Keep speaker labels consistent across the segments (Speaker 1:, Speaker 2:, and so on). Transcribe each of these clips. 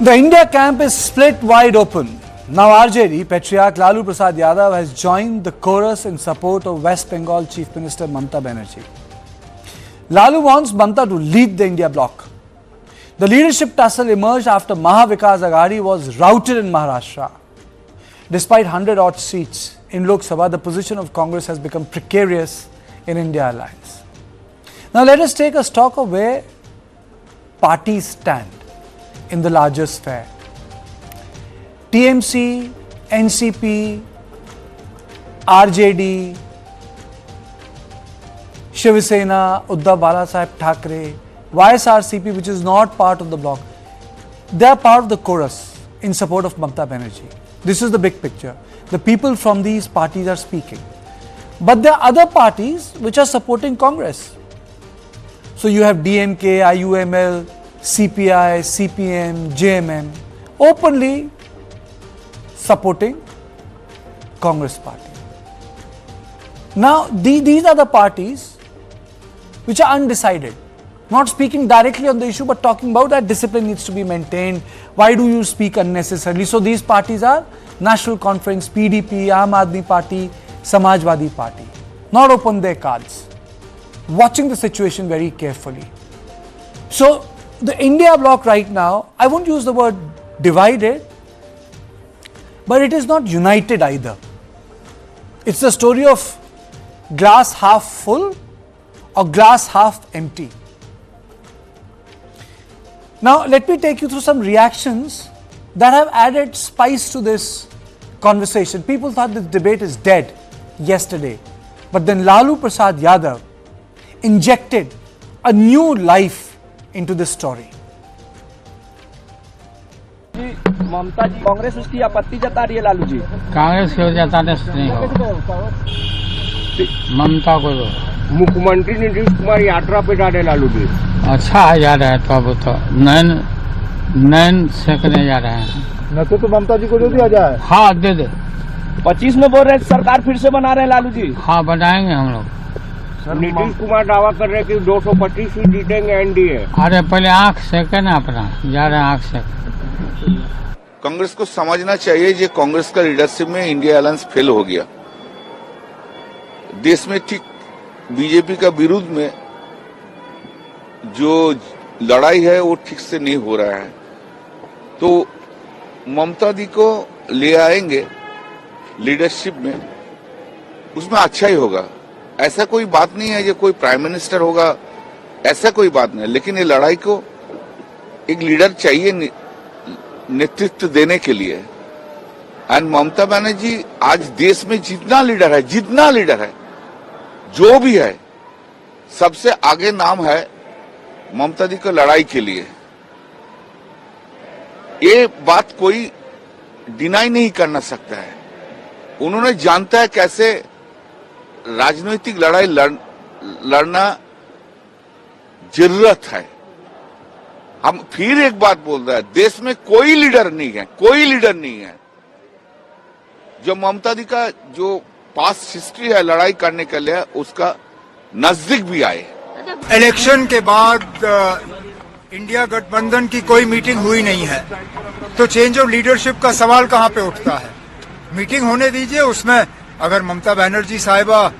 Speaker 1: The India camp is split wide open. Now RJD, patriarch Lalu Prasad Yadav has joined the chorus in support of West Bengal Chief Minister Mamata Banerjee. Lalu wants Mamata to lead the India bloc. The leadership tussle emerged after Maha Vikas Aghadi was routed in Maharashtra. Despite 100-odd seats in Lok Sabha, the position of Congress has become precarious in India alliance. Now let us take a stock of where parties stand in the larger sphere. TMC, NCP, RJD, Shiv Sena, Uddhav Balasaheb Thackeray, YSRCP, which is not part of the bloc, they are part of the chorus in support of Mamata Banerjee. This is the big picture. The people from these parties are speaking. But there are other parties which are supporting Congress. So you have DMK, IUML, CPI, CPM, JMM, openly supporting Congress party. Now these are the parties which are undecided, not speaking directly on the issue but talking about that discipline needs to be maintained. Why do you speak unnecessarily? So these parties are National Conference, PDP, Aam Aadmi Party, Samajwadi Party. Not open their cards, watching the situation very carefully. So the India bloc right now, I won't use the word divided, but it is not united either. It's the story of glass half full or glass half empty. Now let me take you through some reactions that have added spice to this conversation. People thought this debate is dead yesterday, but then Lalu Prasad Yadav injected a new life into this story.
Speaker 2: ममता जी कांग्रेस उसकी आपत्ति जता रही है लालू जी।
Speaker 3: कांग्रेस की जताने से नहीं हो, ममता को
Speaker 4: मुख्यमंत्री नीतीश कुमार यात्रा पे जा रहे लालू जी।
Speaker 3: अच्छा है जा रहा है तो अब तो नैन सेकने जा रहे हैं
Speaker 4: न तो ममता जी को जो दिया जाए।
Speaker 3: हाँ दे दे।
Speaker 2: 25 में बोल रहे हैं सरकार फिर से बना रहे हैं लालू जी।
Speaker 3: हाँ बनाएंगे हम लोग।
Speaker 4: नीतीश कुमार दावा कर रहे हैं कि 225 सीट जीतेंगे एनडीए।
Speaker 3: अरे पहले आंख सेके ना अपना, जा रहे हैं आंख सेक।
Speaker 5: कांग्रेस को समझना चाहिए कि कांग्रेस का लीडरशिप में इंडिया अलायंस फेल हो गया। देश में ठीक बीजेपी का विरुद्ध में जो लड़ाई है वो ठीक से नहीं हो रहा है, तो ममता दी को ले आएंगे लीडरशिप में, उसमें अच्छा ही होगा। ऐसा कोई बात नहीं है कि कोई प्राइम मिनिस्टर होगा, ऐसा कोई बात नहीं, लेकिन ये लड़ाई को एक लीडर चाहिए नेतृत्व देने के लिए। एंड ममता बनर्जी आज देश में जितना लीडर है जो भी है, सबसे आगे नाम है ममता दी को लड़ाई के लिए। ये बात कोई डिनाई नहीं करना सकता है। उन्होंने जानता है कैसे राजनीतिक लड़ाई लड़ना जरूरत है। हम फिर एक बात बोल रहे हैं, देश में कोई लीडर नहीं है जो ममता दी का जो पास्ट हिस्ट्री है लड़ाई करने के लिए उसका नजदीक भी आए।
Speaker 6: इलेक्शन के बाद इंडिया गठबंधन की कोई मीटिंग हुई नहीं है, तो चेंज ऑफ लीडरशिप का सवाल कहां पे उठता है? मीटिंग होने दीजिए, उसमें अगर ममता बनर्जी साहिबा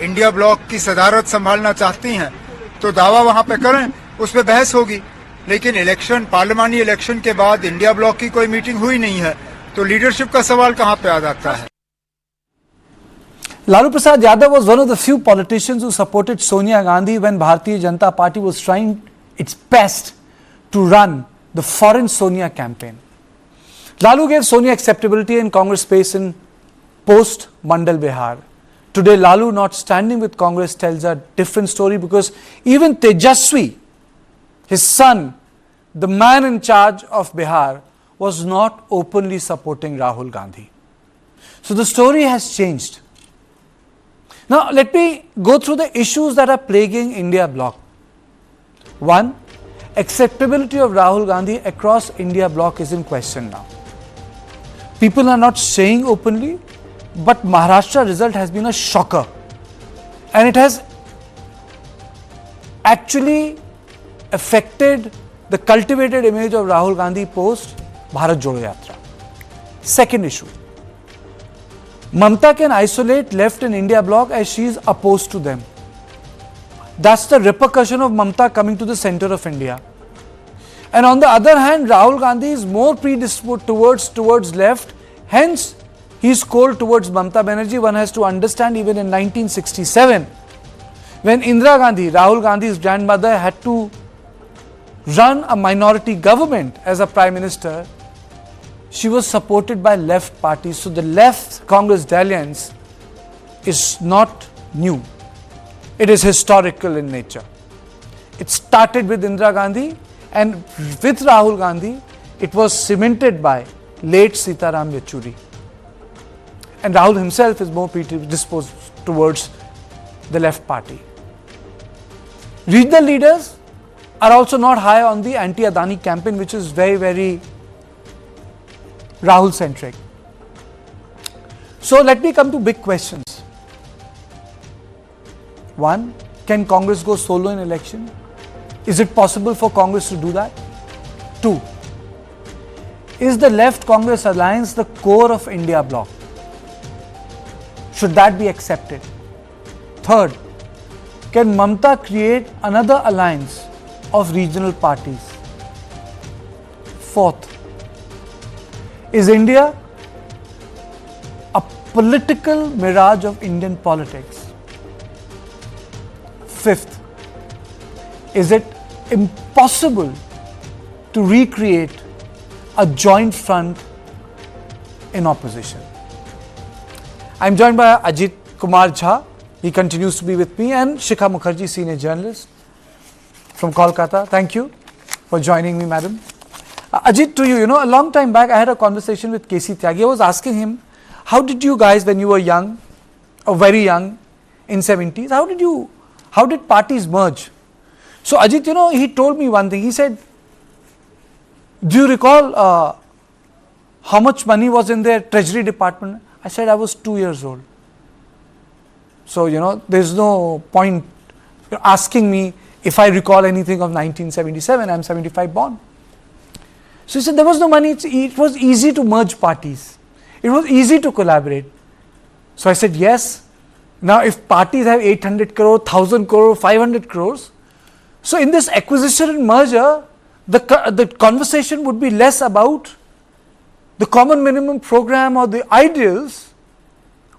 Speaker 6: इंडिया ब्लॉक की सदारत संभालना चाहती हैं तो दावा वहां पे करें, उस पर बहस होगी। लेकिन इलेक्शन, पार्लियामानी इलेक्शन के बाद इंडिया ब्लॉक की कोई मीटिंग हुई नहीं है, तो लीडरशिप का सवाल कहां पे आ जाता है?
Speaker 1: Lalu Prasad Yadav was one of the few politicians who supported Sonia Gandhi when Bharatiya Janata Party was trying its best to run the foreign Sonia campaign. Lalu gave Sonia acceptability in Congress space in post-Mandal Bihar. Today, Lalu not standing with Congress tells a different story, because even Tejaswi, his son, the man in charge of Bihar, was not openly supporting Rahul Gandhi. So the story has changed. Now let me go through the issues that are plaguing India bloc. One, acceptability of Rahul Gandhi across India bloc is in question now. People are not saying openly, but Maharashtra result has been a shocker, and it has actually affected the cultivated image of Rahul Gandhi post Bharat Jodo Yatra. Second issue, Mamata can isolate left in India bloc as she is opposed to them. That's the repercussion of Mamata coming to the center of India. And on the other hand, Rahul Gandhi is more predisposed towards left, hence he is cold towards Mamata Banerjee. One has to understand, even in 1967, when Indira Gandhi, Rahul Gandhi's grandmother, had to run a minority government as a prime minister, she was supported by left parties. So the left Congress dalliance is not new. It is historical in nature. It started with Indira Gandhi, and with Rahul Gandhi, it was cemented by late Sitaram Yechuri. And Rahul himself is more predisposed towards the left party. Regional leaders are also not high on the anti-Adani campaign, which is very, very Rahul centric. So let me come to big questions. One, can Congress go solo in election? Is it possible for Congress to do that? Two, is the left Congress alliance the core of India bloc? Should that be accepted? Third, can Mamata create another alliance of regional parties? Fourth, is India a political mirage of Indian politics? Fifth, is it impossible to recreate a joint front in opposition? I am joined by Ajit Kumar Jha. He continues to be with me, and Shikha Mukherjee, senior journalist from Kolkata. Thank you for joining me, madam. Ajit, to you, a long time back I had a conversation with KC Tyagi. I was asking him, how did you guys, when you were young, or very young, in 70s, how did parties merge? So Ajit, he told me one thing. He said, do you recall how much money was in their treasury department? I said, I was 2 years old. So, there's no point asking me if I recall anything of 1977. I'm 75 born. So he said, there was no money. It was easy to merge parties. It was easy to collaborate. So I said, yes. Now, if parties have 800 crore, 1000 crore, 500 crores, so in this acquisition and merger, the conversation would be less about the common minimum program or the ideals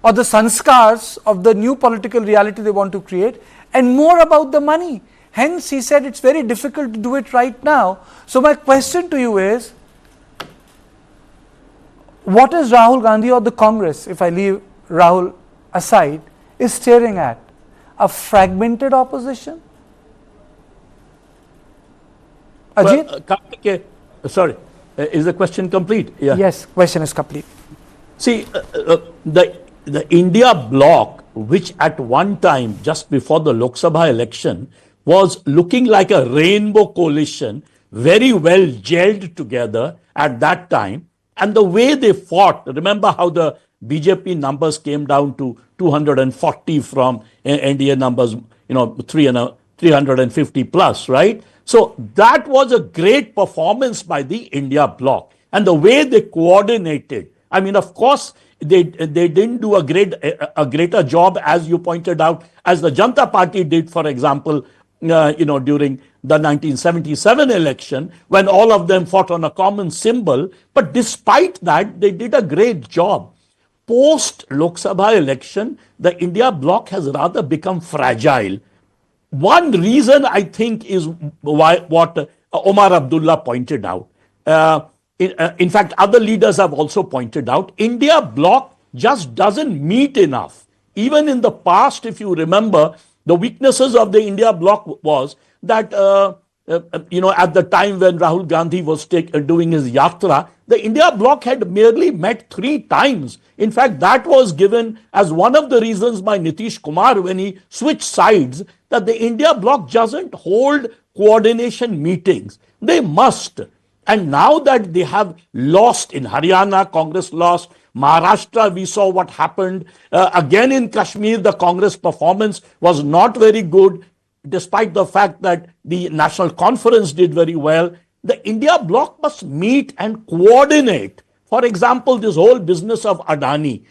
Speaker 1: or the sanskars of the new political reality they want to create, and more about the money. Hence, he said it's very difficult to do it right now. So my question to you is, what is Rahul Gandhi or the Congress, if I leave Rahul aside, is staring at? A fragmented opposition? Ajit?
Speaker 7: Sorry, is the question complete?
Speaker 1: Yeah. Yes, question is complete.
Speaker 7: See, the India bloc, which at one time, just before the Lok Sabha election, was looking like a rainbow coalition, very well gelled together at that time. And the way they fought, remember how the BJP numbers came down to 240 from NDA numbers, 350 plus, right? So that was a great performance by the India bloc. And the way they coordinated, I mean, of course, they didn't do a greater job, as you pointed out, as the Janata Party did, for example, during the 1977 election, when all of them fought on a common symbol. But despite that, they did a great job. Post Lok Sabha election, the India bloc has rather become fragile. One reason, I think, is what Omar Abdullah pointed out. In fact, other leaders have also pointed out, India bloc just doesn't meet enough. Even in the past, if you remember, the weaknesses of the India bloc was that, at the time when Rahul Gandhi was doing his yatra, the India bloc had merely met 3 times. In fact, that was given as one of the reasons by Nitish Kumar when he switched sides, that the India bloc doesn't hold coordination meetings. They must. And now that they have lost in Haryana, Congress lost. Maharashtra, we saw what happened. Again in Kashmir, the Congress performance was not very good, despite the fact that the National Conference did very well. the India bloc must meet and coordinate. For example, this whole business of Adani.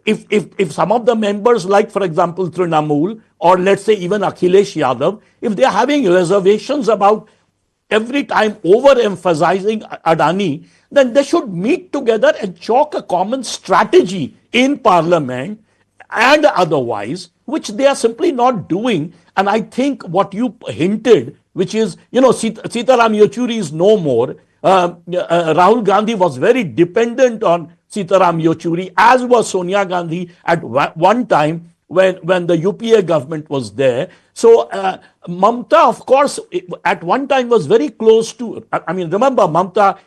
Speaker 7: If some of the members, like for example Trinamool, or let's say even Akhilesh Yadav, if they are having reservations about every time overemphasizing Adani, then they should meet together and chalk a common strategy in parliament and otherwise, which they are simply not doing. And I think what you hinted, which is, Sitaram Yechuri is no more. Rahul Gandhi was very dependent on Sitaram Yechuri, as was Sonia Gandhi at one time when the UPA government was there. So Mamata, of course, at one time was very close to, remember Mamata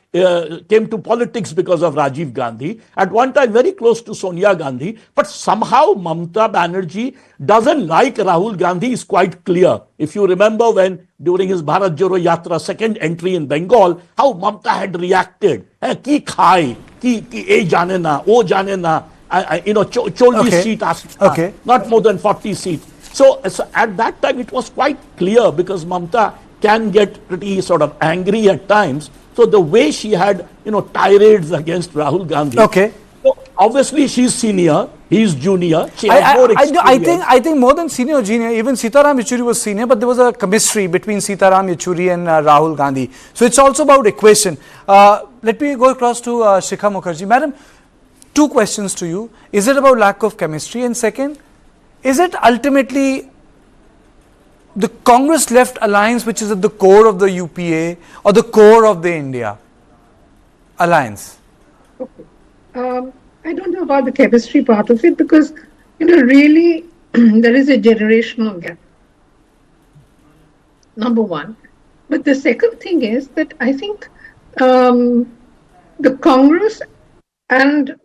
Speaker 7: came to politics because of Rajiv Gandhi. At one time very close to Sonia Gandhi. But somehow Mamata Banerjee doesn't like Rahul Gandhi is quite clear. If you remember when during his Bharat Joro Yatra second entry in Bengal, how Mamata had reacted. Ki khai, ki e jane na, o jane na. 40 seats, not more than 40 seats. So at that time it was quite clear, because Mamata can get pretty sort of angry at times. So the way she had, tirades against Rahul Gandhi.
Speaker 1: Okay.
Speaker 7: So obviously she's senior, he's junior. She has more experience.
Speaker 1: I think more than senior or junior, even Sitaram Yechuri was senior, but there was a chemistry between Sitaram Yechuri and Rahul Gandhi. So it's also about equation. Let me go across to Shikha Mukherjee. Madam, two questions to you. Is it about lack of chemistry? And second, is it ultimately the Congress left alliance which is at the core of the UPA or the core of the India alliance?
Speaker 8: Okay. I don't know about the chemistry part of it, because, really there is a generational gap. Number one. But the second thing is that I think the Congress and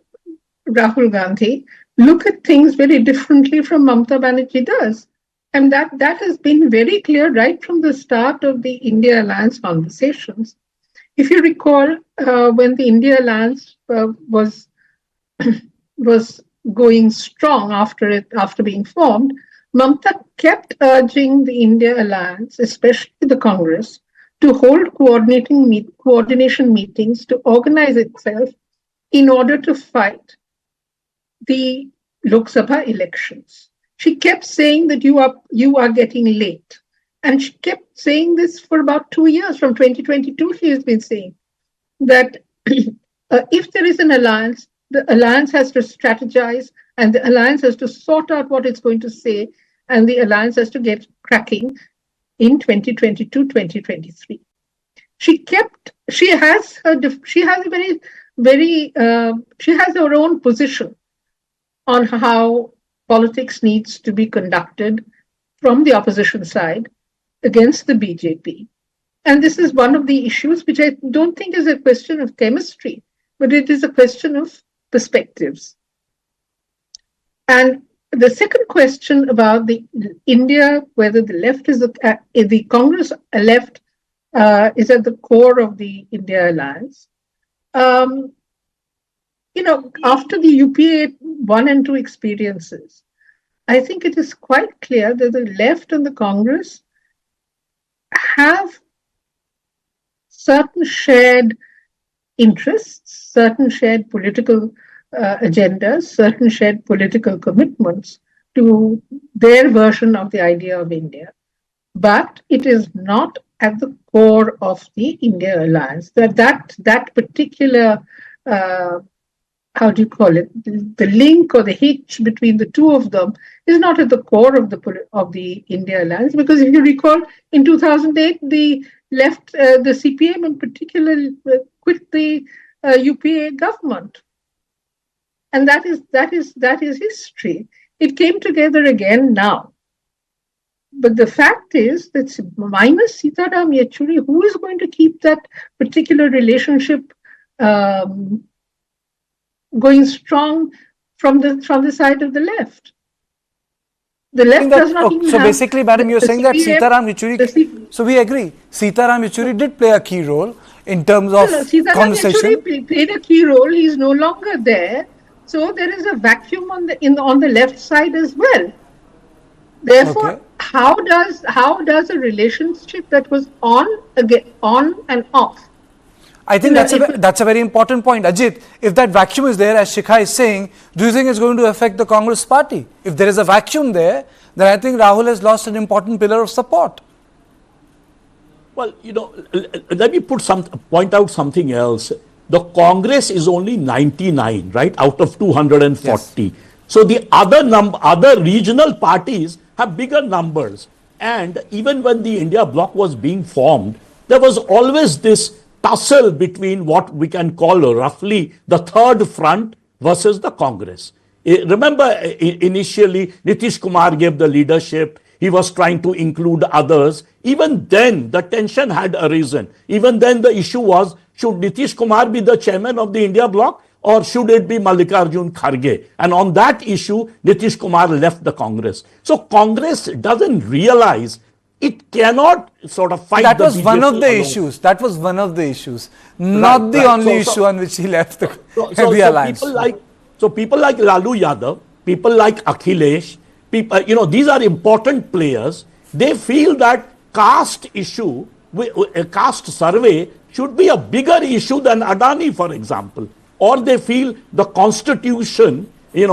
Speaker 8: Rahul Gandhi look at things very differently from Mamata Banerjee does. And that has been very clear right from the start of the India Alliance conversations. If you recall, when the India Alliance was going strong after being formed, Mamata kept urging the India Alliance, especially the Congress, to hold coordination meetings, to organize itself in order to fight the Lok Sabha elections. She kept saying that you are getting late. And she kept saying this for about 2 years. From 2022, she has been saying that if there is an alliance, the alliance has to strategize, and the alliance has to sort out what it's going to say, and the alliance has to get cracking in 2022, 2023. She has her own position on how politics needs to be conducted from the opposition side against the BJP. And this is one of the issues which I don't think is a question of chemistry, but it is a question of perspectives. And the second question about the India, whether the left is the Congress left is at the core of the India Alliance. After the UPA 1 and 2 experiences, I think it is quite clear that the left and the Congress have certain shared interests, certain shared political agendas, certain shared political commitments to their version of the idea of India. But it is not at the core of the India Alliance. That particular the link or the hitch between the two of them is not at the core of the India Alliance, because if you recall, in 2008, the left, the CPM in particular, quit the UPA government, and that is history. It came together again now, but the fact is that minus Sitaram Yechuri, who is going to keep that particular relationship going strong from the side of the left? The left does not even
Speaker 1: so
Speaker 8: have.
Speaker 1: Basically, madam, you're saying that Sitaram Yechuri. So we agree. Sitaram Yechuri did play a key role in terms of conversation.
Speaker 8: Sitaram Yechuri played a key role. He is no longer there, so there is a vacuum on the left side as well. Therefore,
Speaker 1: Okay.
Speaker 8: how does a relationship that was on and off?
Speaker 1: I think
Speaker 8: You know,
Speaker 1: that's a very important point. Ajit, if that vacuum is there, as Shikha is saying, do you think it's going to affect the Congress party? If there is a vacuum there, then I think Rahul has lost an important pillar of support.
Speaker 7: Well, let me point out something else. The Congress is only 99, right, out of 240.
Speaker 1: Yes.
Speaker 7: So the other regional parties have bigger numbers. And even when the India bloc was being formed, there was always this tussle between what we can call roughly the third front versus the Congress. Remember, initially, Nitish Kumar gave the leadership. He was trying to include others. Even then, the tension had arisen. Even then, the issue was, should Nitish Kumar be the chairman of the India bloc or should it be Mallikarjun Kharge? And on that issue, Nitish Kumar left the Congress. So Congress doesn't realize it cannot sort of fight
Speaker 1: That
Speaker 7: the
Speaker 1: was
Speaker 7: BJP
Speaker 1: one of the
Speaker 7: alone.
Speaker 1: issues. That was one of the issues. Not the
Speaker 7: right.
Speaker 1: only
Speaker 7: So-
Speaker 1: issue on which he left the
Speaker 7: So
Speaker 1: alliance.
Speaker 7: people like Lalu Yadav, people like Akhilesh, these are important players. They feel that caste issue, a caste survey should be a bigger issue than Adani, for example. Or they feel the constitution,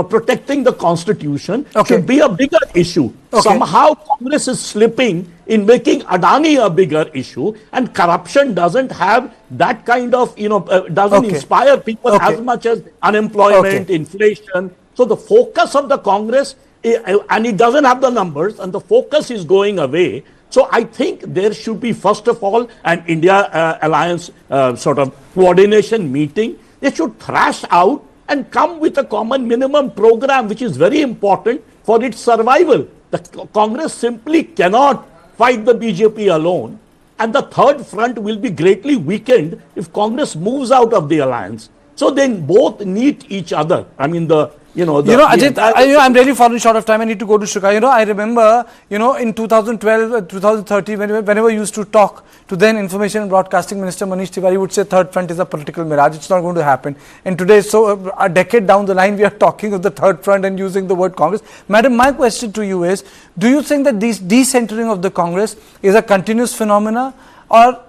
Speaker 7: protecting the constitution
Speaker 1: Okay.
Speaker 7: should be a bigger issue.
Speaker 1: Okay.
Speaker 7: Somehow Congress is slipping in making Adani a bigger issue, and corruption doesn't have that kind of, doesn't
Speaker 1: Okay.
Speaker 7: inspire people
Speaker 1: Okay.
Speaker 7: as much as unemployment,
Speaker 1: Okay.
Speaker 7: inflation. So the focus of the Congress, and it doesn't have the numbers, and the focus is going away. So I think there should be, first of all, an India alliance sort of coordination meeting. They should thrash out and come with a common minimum program, which is very important for its survival. The Congress simply cannot fight the BJP alone. And the third front will be greatly weakened if Congress moves out of the alliance. So then both need each other. I mean,
Speaker 1: Ajit, I'm really falling short of time. I need to go to Shikha. I remember, in 2012, 2013, whenever we used to talk to then Information and Broadcasting Minister Manish Tiwari would say third front is a political mirage. It's not going to happen. And today, so a decade down the line, we are talking of the third front and using the word Congress. Madam, my question to you is, do you think that this decentering of the Congress is a continuous phenomena, or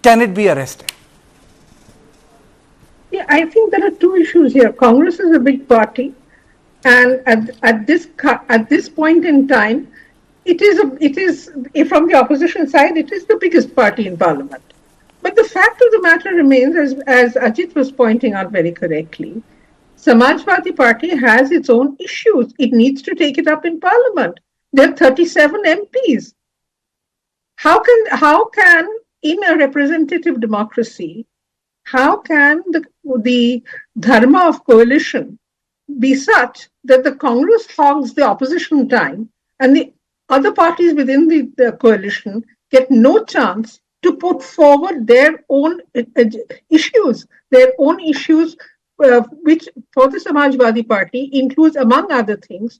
Speaker 1: can it be arrested?
Speaker 8: Yeah, I think there are two issues here. Congress is a big party, and at this point in time, it is from the opposition side, it is the biggest party in Parliament. But the fact of the matter remains, as Ajit was pointing out very correctly, Samajwadi Party has its own issues. It needs to take it up in Parliament. There are 37 MPs. How can in a representative democracy, how can the dharma of coalition be such that the Congress hogs the opposition time and the other parties within the coalition get no chance to put forward their own issues, which for the Samajwadi Party includes, among other things,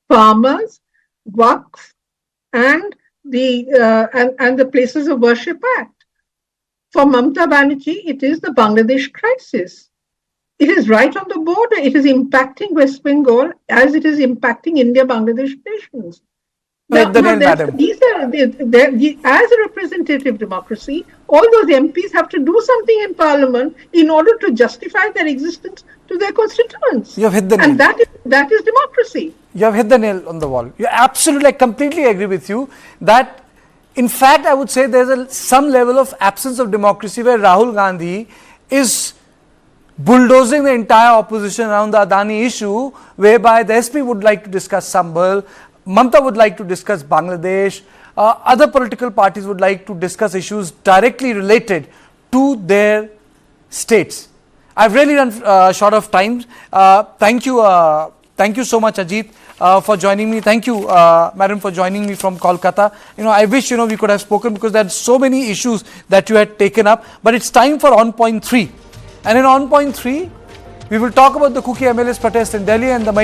Speaker 8: farmers, Waqf, and the Places of Worship Act. For Mamata Banerjee, it is the Bangladesh crisis. It is right on the border. It is impacting West Bengal as it is impacting India-Bangladesh relations.
Speaker 1: As
Speaker 8: a representative democracy, all those MPs have to do something in Parliament in order to justify their existence to their constituents.
Speaker 1: You have hit the nail.
Speaker 8: And that is democracy.
Speaker 1: You have hit the nail on the wall. I completely agree with you that, in fact, I would say there's some level of absence of democracy where Rahul Gandhi is bulldozing the entire opposition around the Adani issue, whereby the SP would like to discuss Sambal, Mamata would like to discuss Bangladesh, other political parties would like to discuss issues directly related to their states. I've really run short of time. Thank you so much, Ajit, for joining me. Thank you, Madam, for joining me from Kolkata. I wish, we could have spoken because there are so many issues that you had taken up. But it's time for On Point 3. And in On Point 3, we will talk about the Kuki MLA's protest in Delhi and the